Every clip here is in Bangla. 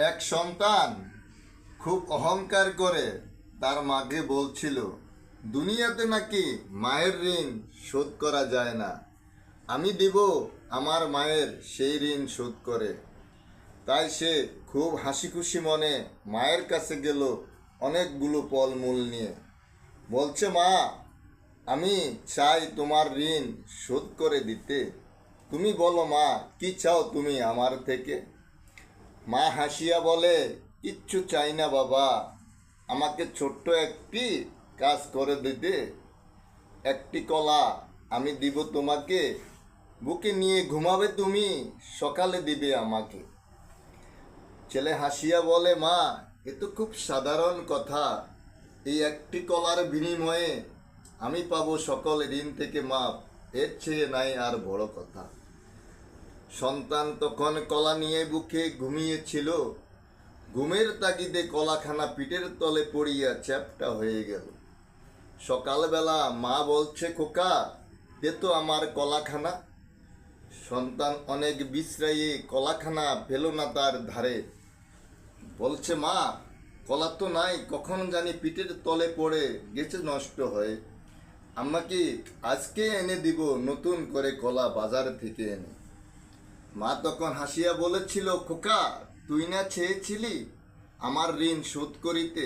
এক সন্তান খুব অহংকার করে তার মাকে বলছিল, দুনিয়াতে নাকি মায়ের ঋণ শোধ করা যায় না। আমি দিব আমার মায়ের সেই ঋণ শোধ করে। তাই সে খুব হাসি খুশি মনে মায়ের কাছে গেল অনেকগুলো ফলমূল নিয়ে। বলছে, মা, আমি চাই তোমার ঋণ শোধ করে দিতে। তুমি বলো মা, কি চাও তুমি আমার থেকে? মা হাসিয়া বলে, কিচ্ছু চাই না বাবা, আমাকে ছোট্ট একটি কাজ করে দিতে। একটি কলা আমি দিব তোমাকে, বুকে নিয়ে ঘুমাবে তুমি, সকালে দিবে আমাকে। ছেলে হাসিয়া বলে, মা, এ তো খুব সাধারণ কথা। এই একটি কলার বিনিময়ে আমি পাবো সকল ঋণ থেকে মাপ। এর চেয়ে নাই আর বড় কথা। সন্তান তখন কলা নিয়ে বুকে ঘুমিয়েছিল। ঘুমের তাগিদে কলাখানা পিঠের তলে পড়িয়া চ্যাপ্টা হয়ে গেল। সকালবেলা মা বলছে, খোকা, দে তো আমার কলাখানা। সন্তান অনেক বিশ্রায়ে কলাখানা পেল না তার ধারে। বলছে, মা, কলা তো নাই, কখন জানি পিঠের তলে পড়ে গেছে নষ্ট হয়ে। আমাকে আজকে এনে দিব নতুন করে কলা বাজার থেকে এনে। মা তখন হাসিয়া বলেছিল, খোকা, তুই না চেয়েছিলি আমার ঋণ শোধ করিতে?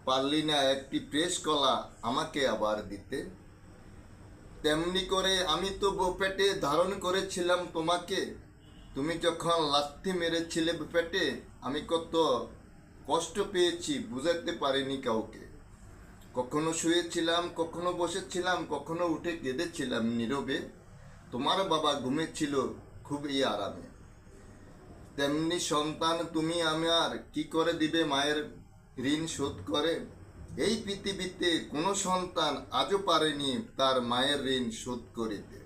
পারলি না একটি ফ্রেশ কলা আমাকে আবার দিতে? তেমনি করে আমি তো পেটে ধারণ করেছিলাম তোমাকে। তুমি যখন লাথি মেরেছিলে পেটে, আমি কত কষ্ট পেয়েছি বুঝাতে পারিনি কাউকে। কখনো শুয়েছিলাম, কখনো বসেছিলাম, কখনো উঠে কেঁদেছিলাম নীরবে। তোমার বাবা ঘুমেছিল খুবই আরামে। তেমনি সন্তান তুমি আমার কি করে দিবে মায়ের ঋণ শোধ করে? এই পৃথিবীতে কোনো সন্তান আজও পারেনি তার মায়ের ঋণ শোধ করিতে।